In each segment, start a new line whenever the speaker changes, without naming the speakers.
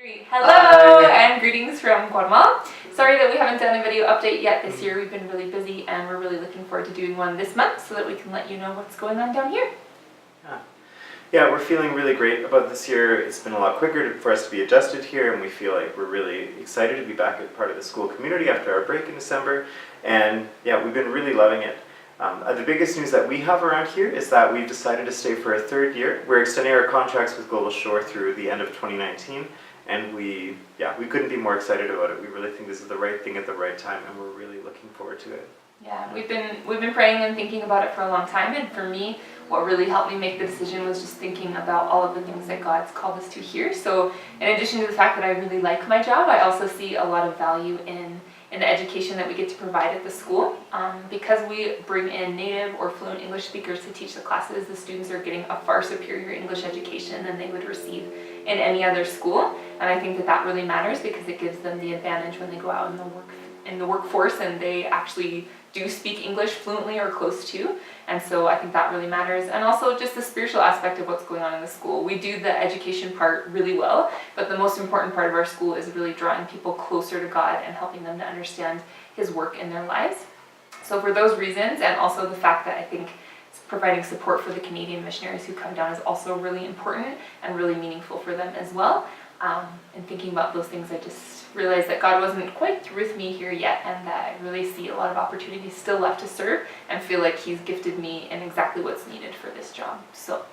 Hello and greetings from Guatemala. Sorry that we haven't done a video update yet this year. We've been really busy and we're really looking forward to doing one this month so that we can let you know what's going on down here.
Yeah, we're feeling really great about this year. It's been a lot quicker for us to be adjusted here, and we feel like we're really excited to be back as part of the school community after our break in December. And yeah, we've been really loving it. The biggest news that we have around here is that we've decided to stay for a third year. We're extending our contracts with Global Shore through the end of 2019, and we couldn't be more excited about it. We really think this is the right thing at the right time, and we're really looking forward to it.
Yeah, we've been praying and thinking about it for a long time, and for me, what really helped me make the decision was just thinking about all of the things that God's called us to here. So in addition to the fact that I really like my job, I also see a lot of value in the education that we get to provide at the school. Because we bring in native or fluent English speakers to teach the classes, the students are getting a far superior English education than they would receive in any other school. And I think that really matters because it gives them the advantage when they go out in the workforce and they actually do speak English fluently or close to. And so I think that really matters. And also just the spiritual aspect of what's going on in the school. We do the education part really well, but the most important part of our school is really drawing people closer to God and helping them to understand His work in their lives. So for those reasons, and also the fact that I think providing support for the Canadian missionaries who come down is also really important and really meaningful for them as well. And thinking about those things, I just realized that God wasn't quite through with me here yet, and that I really see a lot of opportunities still left to serve and feel like He's gifted me in exactly what's needed for this job. So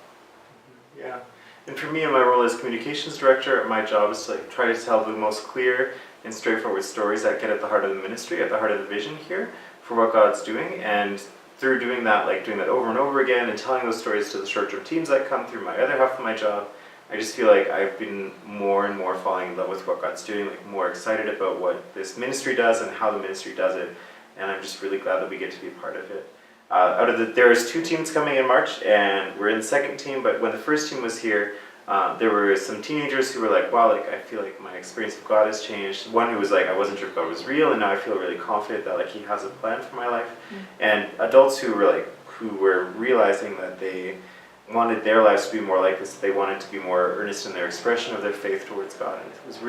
yeah, and for me in my role as communications director, my job is to try to tell the most clear and straightforward stories that get at the heart of the ministry, at the heart of the vision here for what God's doing. And through doing that over and over again and telling those stories to the short-term teams that come through my other half of my job, I just feel like I've been more and more falling in love with what God's doing, more excited about what this ministry does and how the ministry does it, and I'm just really glad that we get to be a part of it. There's 2 teams coming in March, and we're in the second team, but when the first team was here, there were some teenagers who were like, wow, I feel like my experience with God has changed. One who was like, I wasn't sure if God was real, and now I feel really confident that He has a plan for my life. And adults who were realizing that they wanted their lives to be more like this. They wanted to be more earnest in their expression of their faith towards God. And it's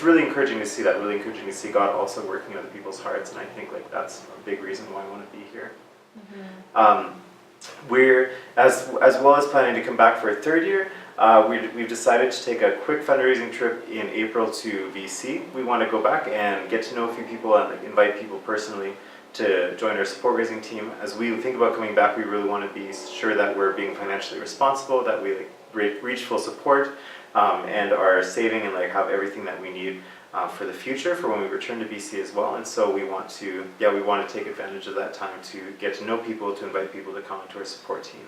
really encouraging to see that, really encouraging to see God also working on other people's hearts. And I think that's a big reason why I want to be here. We're, as well as planning to come back for a third year, we've decided to take a quick fundraising trip in April to BC. We want to go back and get to know a few people and invite people personally to join our support raising team. As we think about coming back, we really want to be sure that we're being financially responsible, that we reach full support, and are saving and have everything that we need for the future for when we return to BC as well. And so we want to take advantage of that time to get to know people, to invite people to come into our support team.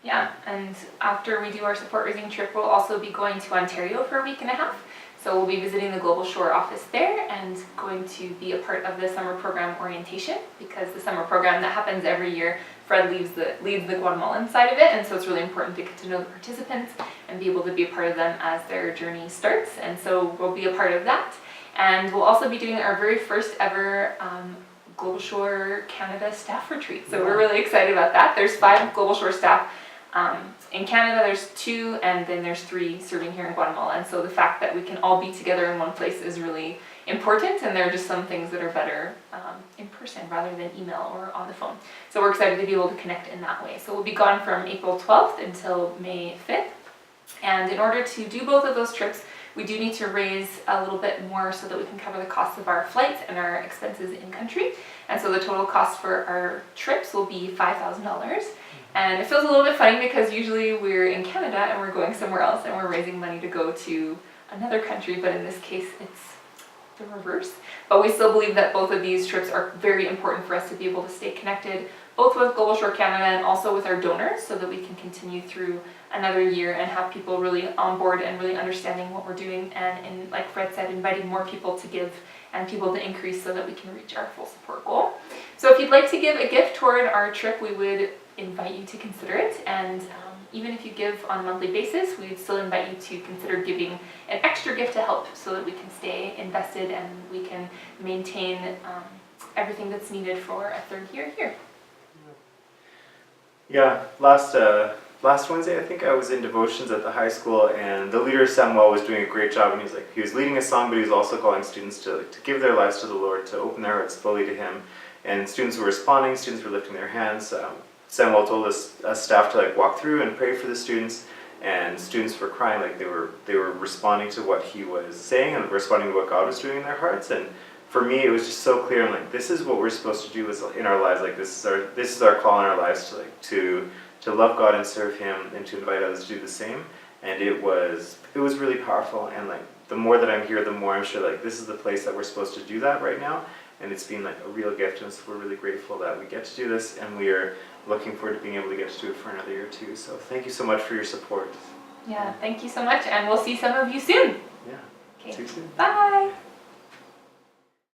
Yeah, and after we do our support raising trip, we'll also be going to Ontario for a week and a half. So we'll be visiting the Global Shore office there and going to be a part of the summer program orientation, because the summer program that happens every year, Fred leads the Guatemalan side of it, and so it's really important to get to know the participants and be able to be a part of them as their journey starts. And so we'll be a part of that. And we'll also be doing our very first ever Global Shore Canada staff retreat. So we're really excited about that. There's 5 Global Shore staff. In Canada there's 2, and then there's 3 serving here in Guatemala, and so the fact that we can all be together in one place is really important, and there are just some things that are better in person rather than email or on the phone. So we're excited to be able to connect in that way. So we'll be gone from April 12th until May 5th, and in order to do both of those trips, we do need to raise a little bit more so that we can cover the cost of our flights and our expenses in country. And so the total cost for our trips will be $5,000. And it feels a little bit funny because usually we're in Canada and we're going somewhere else and we're raising money to go to another country, but in this case it's the reverse. But we still believe that both of these trips are very important for us to be able to stay connected, both with Global Shore Canada and also with our donors, so that we can continue through another year and have people really on board and really understanding what we're doing, and like Fred said, inviting more people to give and people to increase so that we can reach our full support goal. So if you'd like to give a gift toward our trip, we would invite you to consider it, and even if you give on a monthly basis, we'd still invite you to consider giving an extra gift to help so that we can stay invested and we can maintain everything that's needed for a third year here.
Yeah, last last Wednesday, I think I was in devotions at the high school, and the leader Samuel was doing a great job. And he was leading a song, but he was also calling students to give their lives to the Lord, to open their hearts fully to Him. And students were responding. Students were lifting their hands. Samuel told us staff to walk through and pray for the students, and students were crying. They were responding to what he was saying and responding to what God was doing in their hearts. And for me, it was just so clear. I'm this is what we're supposed to do in our lives. This is our call in our lives to love God and serve Him, and to invite others to do the same. And it was really powerful. And the more that I'm here, the more I'm sure this is the place that we're supposed to do that right now. And it's been a real gift, and so we're really grateful that we get to do this, and we are looking forward to being able to get to do it for another year too. So thank you so much for your support.
Yeah, thank you so much, and we'll see some of you soon.
Yeah.
Okay.
See you soon.
Bye.